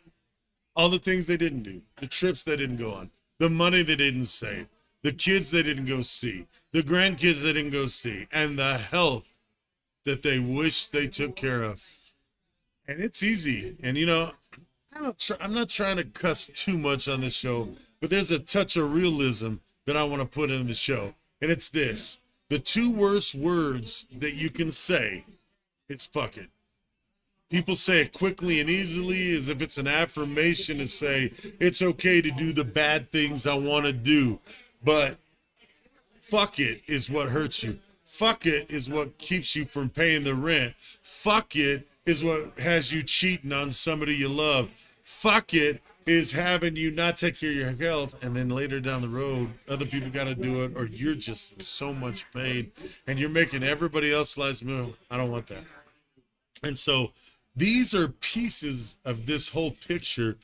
All the things they didn't do, the trips they didn't go on, the money they didn't save, the kids they didn't go see, the grandkids they didn't go see, and the health that they wish they took care of. And it's easy. And, you know, I'm not trying to cuss too much on this show, but there's a touch of realism that I want to put in the show. And it's this. The two worst words that you can say, it's fuck it. People say it quickly and easily as if it's an affirmation to say, it's okay to do the bad things I want to do. But fuck it is what hurts you. Fuck it is what keeps you from paying the rent. Fuck it is what has you cheating on somebody you love. Fuck it is having you not take care of your health, and then later down the road, other people got to do it, or you're just in so much pain, and you're making everybody else's lives miserable. I don't want that. And so these are pieces of this whole picture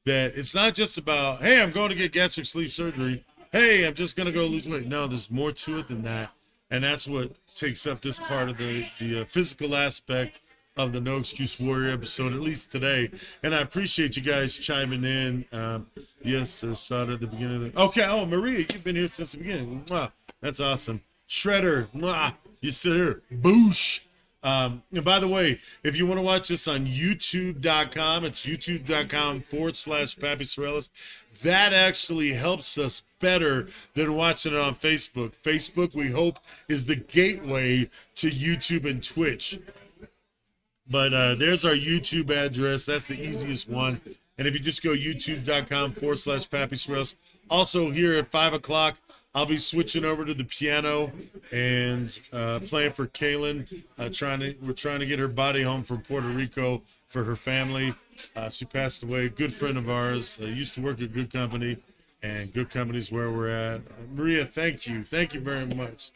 that it's not just about, hey, I'm going to get gastric sleeve surgery. Hey, I'm just going to go lose weight. No, there's more to it than that. And that's what takes up this part of the physical aspect of the No Excuse Warrior episode, at least today. And I appreciate you guys chiming in. Yes, I saw it at the beginning of the... Okay, oh, Maria, you've been here since the beginning. Mwah, that's awesome. Shredder, mwah, you still here. Boosh. And by the way, if you want to watch this on youtube.com, it's youtube.com/Pappy Sorellis. That actually helps us better than watching it on Facebook. Facebook, we hope, is the gateway to YouTube and Twitch. But there's our YouTube address. That's the easiest one. And if you just go youtube.com/Pappy Sorellis. Also here at 5 o'clock, I'll be switching over to the piano and playing for Kaylin. We're trying to get her body home from Puerto Rico for her family. She passed away. Good friend of ours. Used to work at Good Company, and Good Company's where we're at. Maria, thank you. Thank you very much.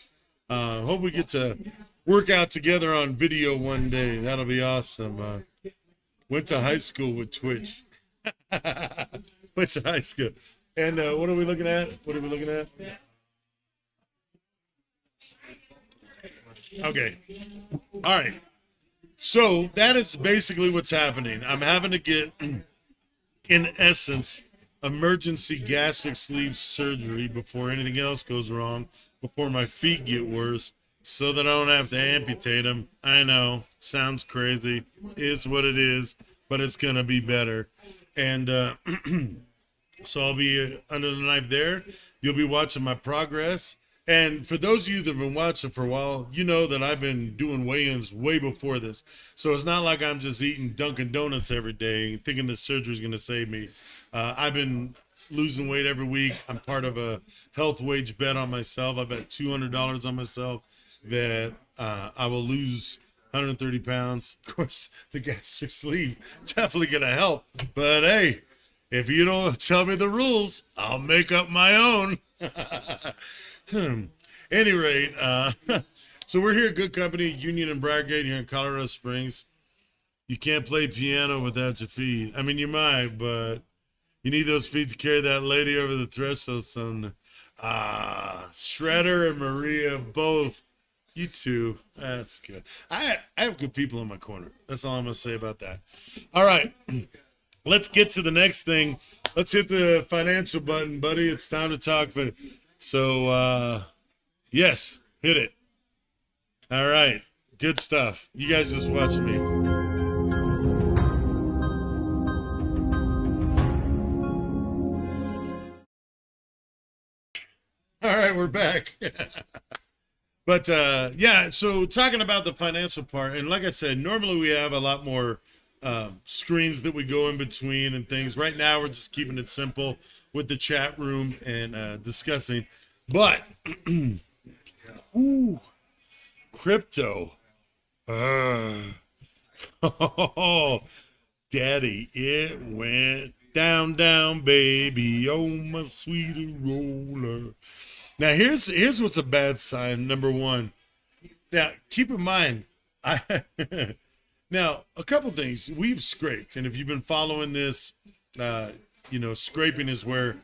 Hope we get to work out together on video one day. That'll be awesome. Went to high school with Twitch. Went to high school. And what are we looking at? Okay. All right. So that is basically what's happening. I'm having to get, in essence, emergency gastric sleeve surgery before anything else goes wrong, before my feet get worse, so that I don't have to amputate them. I know, sounds crazy, is what it is, but it's going to be better. And so I'll be under the knife there. You'll be watching my progress. And for those of you that have been watching for a while, you know that I've been doing weigh-ins way before this. So it's not like I'm just eating Dunkin' Donuts every day thinking this surgery is going to save me. I've been losing weight every week. I'm part of a health wage bet on myself. I bet $200 on myself that I will lose 130 pounds. Of course, the gastric sleeve definitely going to help. But hey, if you don't tell me the rules, I'll make up my own. Any rate, so we're here at Good Company, Union and Bradgate here in Colorado Springs. You can't play piano without your feet. I mean, you might, but you need those feet to carry that lady over the threshold, son. Shredder and Maria, both. You two. That's good. I have good people in my corner. That's all I'm going to say about that. All right. Let's get to the next thing. Let's hit the financial button, buddy. It's time to talk. So, yes, hit it. All right. Good stuff. You guys just watch me. All right, we're back. But yeah, so talking about the financial part, and like I said, normally we have a lot more screens that we go in between and things. Right now, we're just keeping it simple with the chat room and discussing. But, ooh, crypto. Oh, daddy, it went down, down, baby. Oh, my sweet roller. Now, here's what's a bad sign. Number one. Now, keep in mind, now, a couple things. We've scraped, and if you've been following this, scraping is where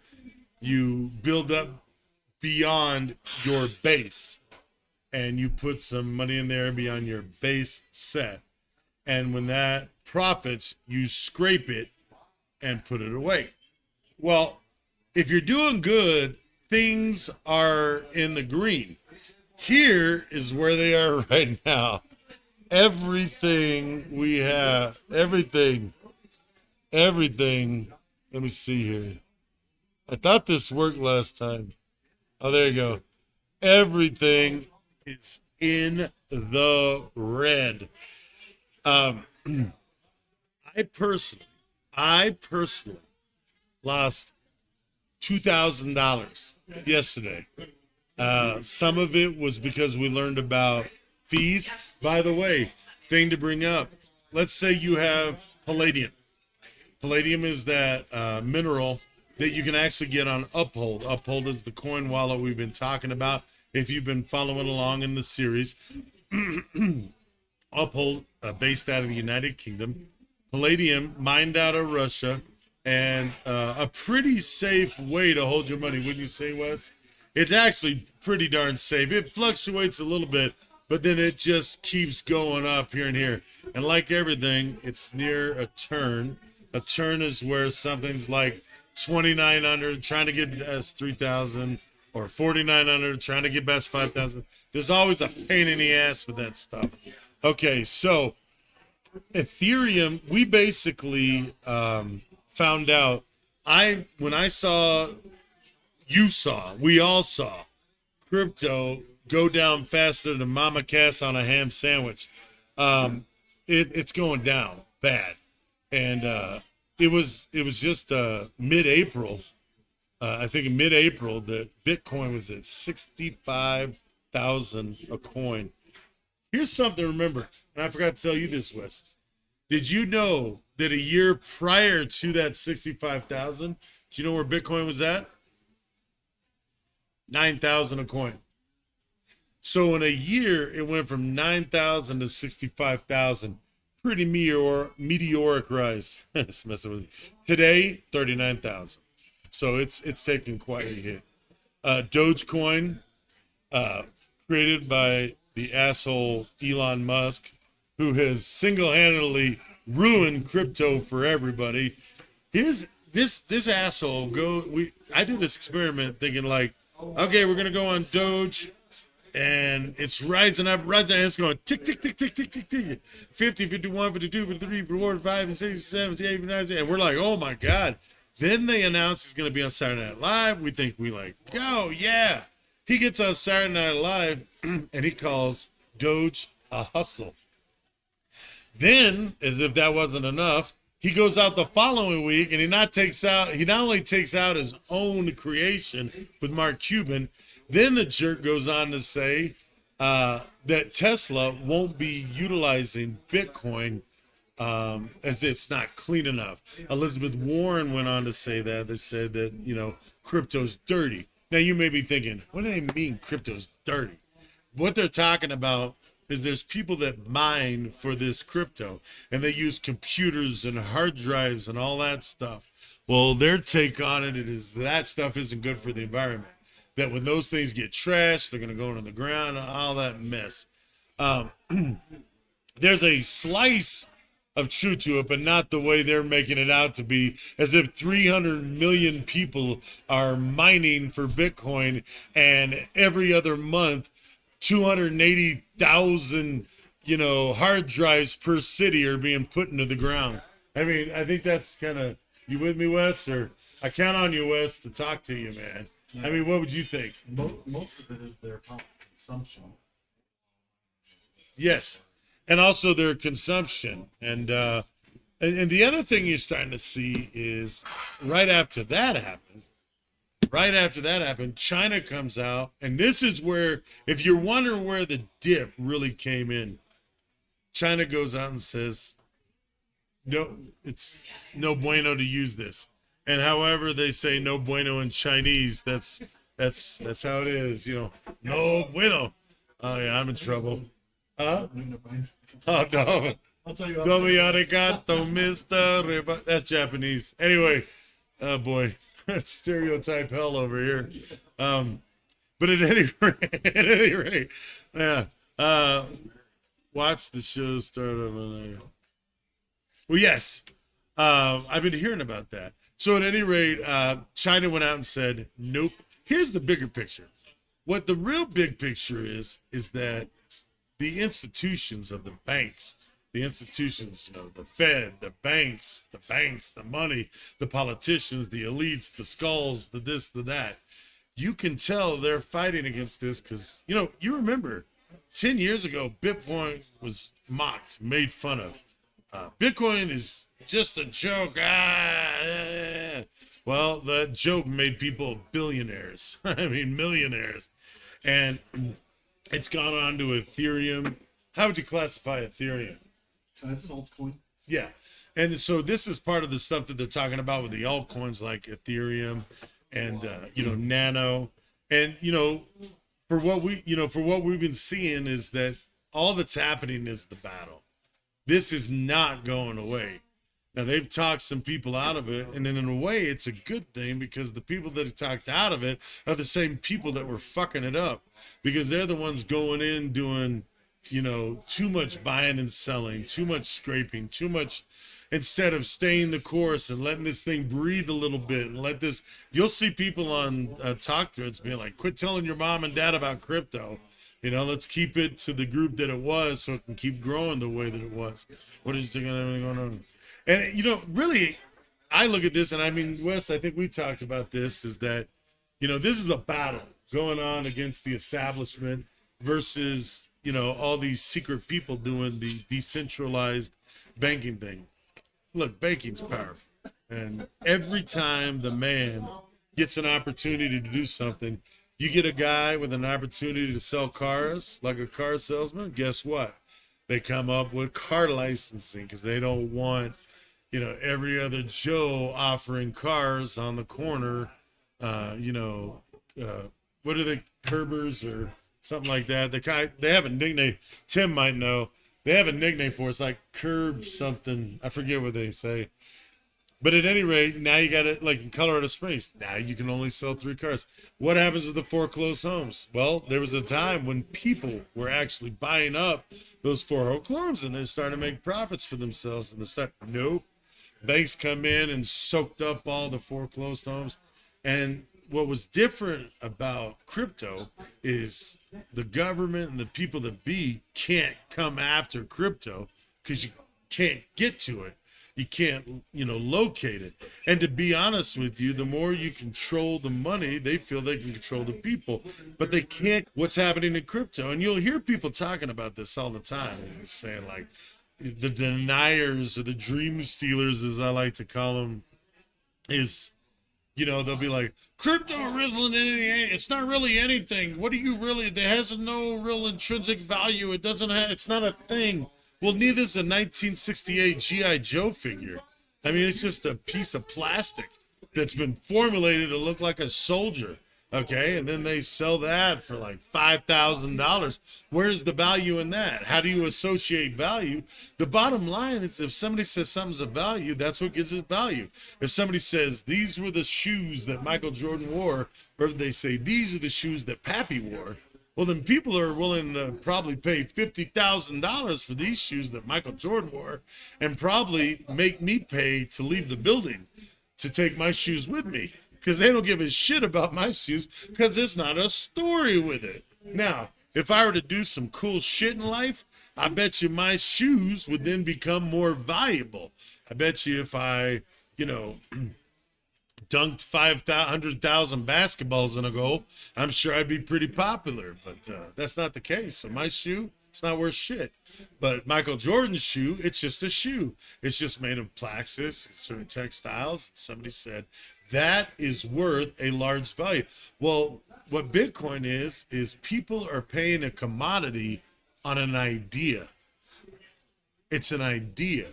you build up beyond your base, and you put some money in there beyond your base set. And when that profits, you scrape it and put it away. Well, if you're doing good, things are in the green. Here is where they are right now. Everything we have, everything. Let me see here. I thought this worked last time. Oh, there you go. Everything is in the red. I personally lost $2,000 yesterday. Some of it was because we learned about fees. By the way, thing to bring up, let's say you have palladium. Palladium is that mineral that you can actually get on Uphold. Uphold is the coin wallet we've been talking about. If you've been following along in the series, Uphold, based out of the United Kingdom, palladium mined out of Russia, and a pretty safe way to hold your money, wouldn't you say, Wes? It's actually pretty darn safe. It fluctuates a little bit, but then it just keeps going up here and here. And like everything, it's near a turn. A turn is where something's like 2,900 trying to get past 3,000, or 4,900 trying to get past 5,000. There's always a pain in the ass with that stuff. Okay, so Ethereum, we basically found out. We all saw crypto go down faster than Mama Cass on a ham sandwich. It's going down bad, and it was just mid-April. I think in mid-April, the Bitcoin was at 65,000 a coin. Here's something to remember, and I forgot to tell you this, Wes. Did you know that a year prior to that 65,000, do you know where Bitcoin was at? 9,000 a coin. So in a year, it went from 9,000 to 65,000. Pretty meteoric rise. It's messing with me. Today, 39,000. So it's taken quite a hit. Dogecoin, created by the asshole Elon Musk, who has single-handedly ruined crypto for everybody. This asshole I did this experiment thinking like, okay, we're gonna go on Doge, and it's rising up, and it's going tick, tick, tick, tick, tick, tick, tick, 50, 51, 52, 53, 54, 55, 56, 57, 58, 59, and we're like, oh my God. Then they announce it's gonna be on Saturday Night Live. We think oh yeah. He gets on Saturday Night Live and he calls Doge a hustle. Then, as if that wasn't enough, he goes out the following week and he not only takes out his own creation with Mark Cuban, then the jerk goes on to say that Tesla won't be utilizing Bitcoin as it's not clean enough. Elizabeth Warren went on to say that. They said that, crypto's dirty. Now, you may be thinking, what do they mean crypto's dirty? What they're talking about is there's people that mine for this crypto, and they use computers and hard drives and all that stuff. Well, their take on it is that stuff isn't good for the environment. That when those things get trashed, they're going to go into the ground and all that mess. There's a slice of truth to it, but not the way they're making it out to be, as if 300 million people are mining for Bitcoin, and every other month 280,000 hard drives per city are being put into the ground. I mean, I think that's kind of, you with me, Wes? Or I count on you, Wes, to talk to you, man. I mean, what would you think? Most of it is their consumption. Yes, and also their consumption, and the other thing you're starting to see is right after that happened, China comes out, and this is where, if you're wondering where the dip really came in, China goes out and says, no, it's no bueno to use this. And however they say no bueno in Chinese, that's how it is, you know. No bueno. Oh yeah, I'm in trouble. Huh? Oh no. I'll tell you. Domi arigato, Mr. That's Japanese. Anyway, oh boy, stereotype hell over here. But at any rate, yeah. Watch the show start over. Well, yes. I've been hearing about that. So at any rate, China went out and said, nope. Here's the bigger picture. What the real big picture is that the institutions of the banks, the institutions, you know, the Fed, the banks, the money, the politicians, the elites, the skulls, the this, the that, you can tell they're fighting against this because, you know, you remember 10 years ago, Bitcoin was mocked, made fun of. Bitcoin is just a joke. Well, that joke made people billionaires. I mean, millionaires. And it's gone on to Ethereum. How would you classify Ethereum? It's an altcoin. Yeah. And so this is part of the stuff that they're talking about with the altcoins like Ethereum and, Nano. And, for what we've been seeing is that all that's happening is the battle. This is not going away. Now, they've talked some people out of it, and then in a way, it's a good thing because the people that have talked out of it are the same people that were fucking it up because they're the ones going in doing, too much buying and selling, too much scraping, too much, instead of staying the course and letting this thing breathe a little bit and let this, you'll see people on talk threads being like, quit telling your mom and dad about crypto. Let's keep it to the group that it was so it can keep growing the way that it was. What is going on? And, really, I look at this, and I mean, Wes, I think we talked about this, is that, this is a battle going on against the establishment versus, all these secret people doing the decentralized banking thing. Look, banking's powerful. And every time the man gets an opportunity to do something, you get a guy with an opportunity to sell cars, like a car salesman, guess what? They come up with car licensing because they don't want, every other Joe offering cars on the corner, what are they, Kerbers or something like that? They have a nickname. Tim might know. They have a nickname for it. It's like Curb something. I forget what they say. But at any rate, now you got it like in Colorado Springs. Now you can only sell 3 cars. What happens with the foreclosed homes? Well, there was a time when people were actually buying up those foreclosed homes and they're starting to make profits for themselves. And nope. Banks come in and soaked up all the foreclosed homes. And what was different about crypto is the government and the people that can't come after crypto because you can't get to it. You can't, locate it. And to be honest with you, the more you control the money, they feel they can control the people. But they can't. What's happening in crypto? And you'll hear people talking about this all the time. Saying like the deniers or the dream stealers, as I like to call them, is, they'll be like, crypto isn't anything. It's not really anything. What do you really, there has no real intrinsic value. It's not a thing. Well, neither is a 1968 G.I. Joe figure. I mean, it's just a piece of plastic that's been formulated to look like a soldier, okay? And then they sell that for like $5,000. Where's the value in that? How do you associate value? The bottom line is if somebody says something's of value, that's what gives it value. If somebody says, these were the shoes that Michael Jordan wore, or if they say, these are the shoes that Pappy wore, well, then people are willing to probably pay $50,000 for these shoes that Michael Jordan wore and probably make me pay to leave the building to take my shoes with me because they don't give a shit about my shoes because there's not a story with it. Now, if I were to do some cool shit in life, I bet you my shoes would then become more valuable. I bet you if I, dunked 500,000 basketballs in a goal, I'm sure I'd be pretty popular, but that's not the case. So my shoe, it's not worth shit. But Michael Jordan's shoe, it's just a shoe. It's just made of plexus, certain textiles. Somebody said that is worth a large value. Well, what Bitcoin is people are paying a commodity on an idea. It's an idea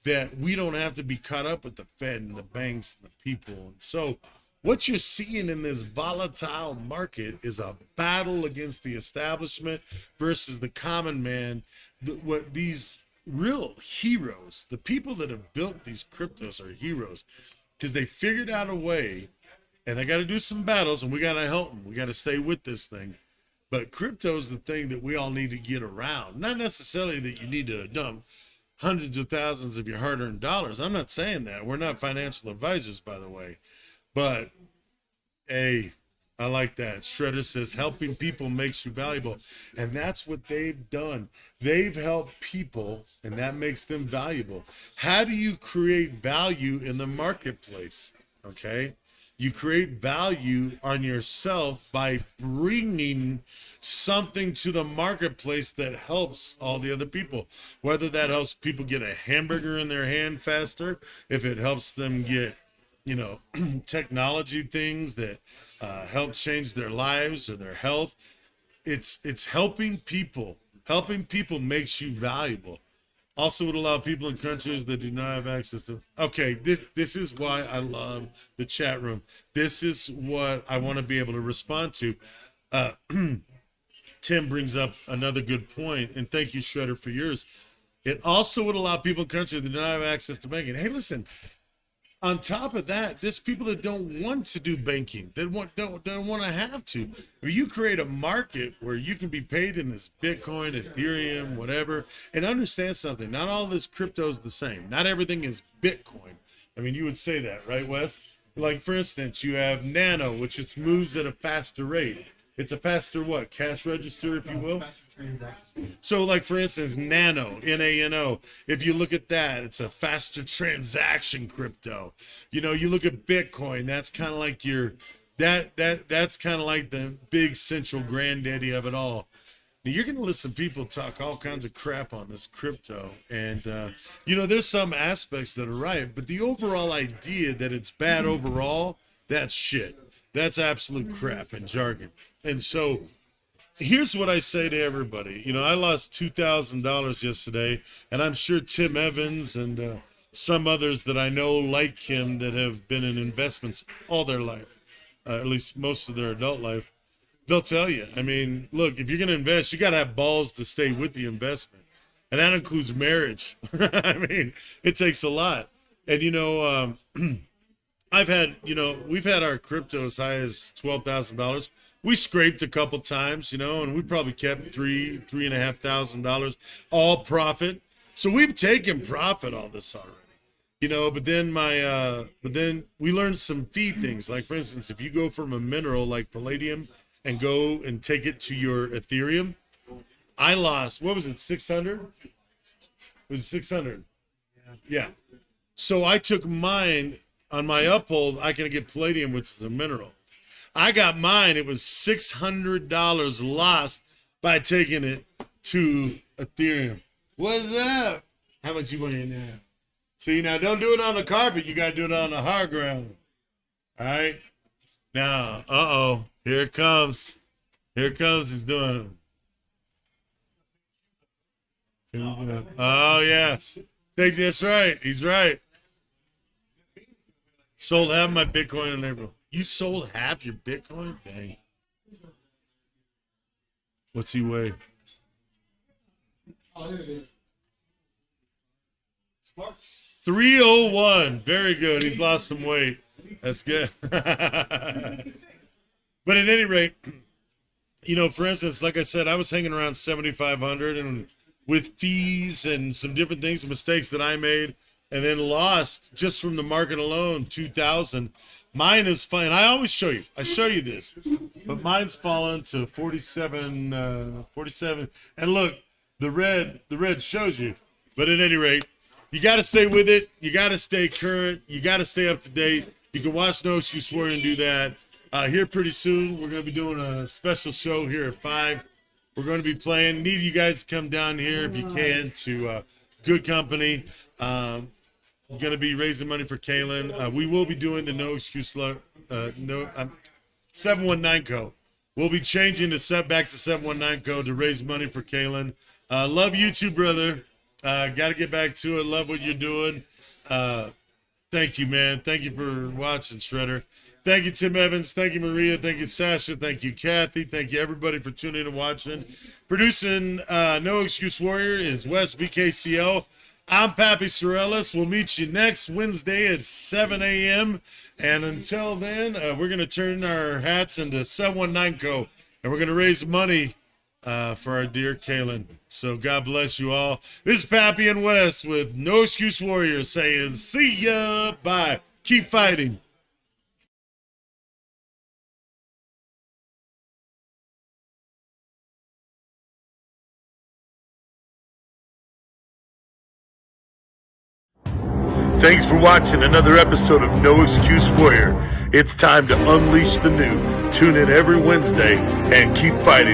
that we don't have to be caught up with the Fed and the banks and the people. And so what you're seeing in this volatile market is a battle against the establishment versus the common man. What these real heroes, the people that have built these cryptos are heroes because they figured out a way, and they got to do some battles, and we got to help them. We got to stay with this thing. But crypto is the thing that we all need to get around. Not necessarily that you need to dump hundreds of thousands of your hard-earned dollars. I'm not saying that. We're not financial advisors, by the way. But, hey, I like that. Shredder says, helping people makes you valuable. And that's what they've done. They've helped people, and that makes them valuable. How do you create value in the marketplace? Okay? You create value on yourself by bringing something to the marketplace that helps all the other people. Whether that helps people get a hamburger in their hand faster, if it helps them get, technology things that help change their lives or their health. It's helping people. Helping people makes you valuable. Also would allow people in countries that do not have access to. Okay, this is why I love the chat room. This is what I want to be able to respond to. Tim brings up another good point, and thank you, Shredder, for yours. It also would allow people in countries that do not have access to banking. Hey, listen. On top of that, there's people that don't want to do banking. They don't want to have to. If you create a market where you can be paid in this Bitcoin, Ethereum, whatever, and understand something, not all this crypto is the same. Not everything is Bitcoin. I mean, you would say that, right, Wes? Like, for instance, you have Nano, which just moves at a faster rate. It's a faster what? Cash register, if you will? Faster transaction. So, like, for instance, Nano, N-A-N-O, if you look at that, it's a faster transaction crypto. You look at Bitcoin, that's kind of like that's kind of like the big central granddaddy of it all. Now, you're going to listen to people talk all kinds of crap on this crypto. And, there's some aspects that are right, but the overall idea that it's bad overall, that's shit. That's absolute crap and jargon. And so here's what I say to everybody. I lost $2,000 yesterday, and I'm sure Tim Evans and some others that I know like him that have been in investments all their life, at least most of their adult life, they'll tell you. I mean, look, if you're going to invest, you got to have balls to stay with the investment. And that includes marriage. I mean, it takes a lot. And, we've had our crypto as high as $12,000. We scraped a couple times, and we probably kept $3,500 all profit. So we've taken profit on this already, but then we learned some fee things. Like, for instance, if you go from a mineral like palladium and go and take it to your Ethereum, I lost, what was it, 600? It was 600. Yeah. So I took mine. On my uphold, I can get palladium, which is a mineral. I got mine. It was $600 lost by taking it to Ethereum. What's up? How much you weighing now? See, now don't do it on the carpet. You got to do it on the hard ground. All right? Now, here it comes. Here it comes. He's doing it. Oh, yeah. That's right. He's right. Sold half my Bitcoin in April. You sold half your Bitcoin? Dang. What's he weigh? Oh, there it is. 301. Very good. He's lost some weight. That's good. But at any rate, for instance, like I said, I was hanging around 7,500 and with fees and some different things, mistakes that I made. And then lost just from the market alone, 2,000. Mine is fine. I always show you. I show you this, but mine's fallen to 47. 47. And look, the red shows you. But at any rate, you got to stay with it. You got to stay current. You got to stay up to date. You can watch No Excuse Warrior and do that. Here pretty soon, we're going to be doing a special show here at 5. We're going to be playing. Need you guys to come down here if you can to Good Company. We're going to be raising money for Kaylin. We will be doing the No Excuse 719 code. We'll be changing the back to 719 code to raise money for Kaylin. Love you too, brother. Got to get back to it. Love what you're doing. Thank you, man. Thank you for watching, Shredder. Thank you, Tim Evans. Thank you, Maria. Thank you, Sasha. Thank you, Kathy. Thank you, everybody, for tuning in and watching. Producing No Excuse Warrior is Wes VKCL. I'm Pappy Sorellis. We'll meet you next Wednesday at 7 a.m. And until then, we're going to turn our hats into 719 Co. And we're going to raise money for our dear Kaylin. So God bless you all. This is Pappy and Wes with No Excuse Warrior saying, see ya. Bye. Keep fighting. Thanks for watching another episode of No Excuse Warrior. It's time to unleash the new. Tune in every Wednesday and keep fighting.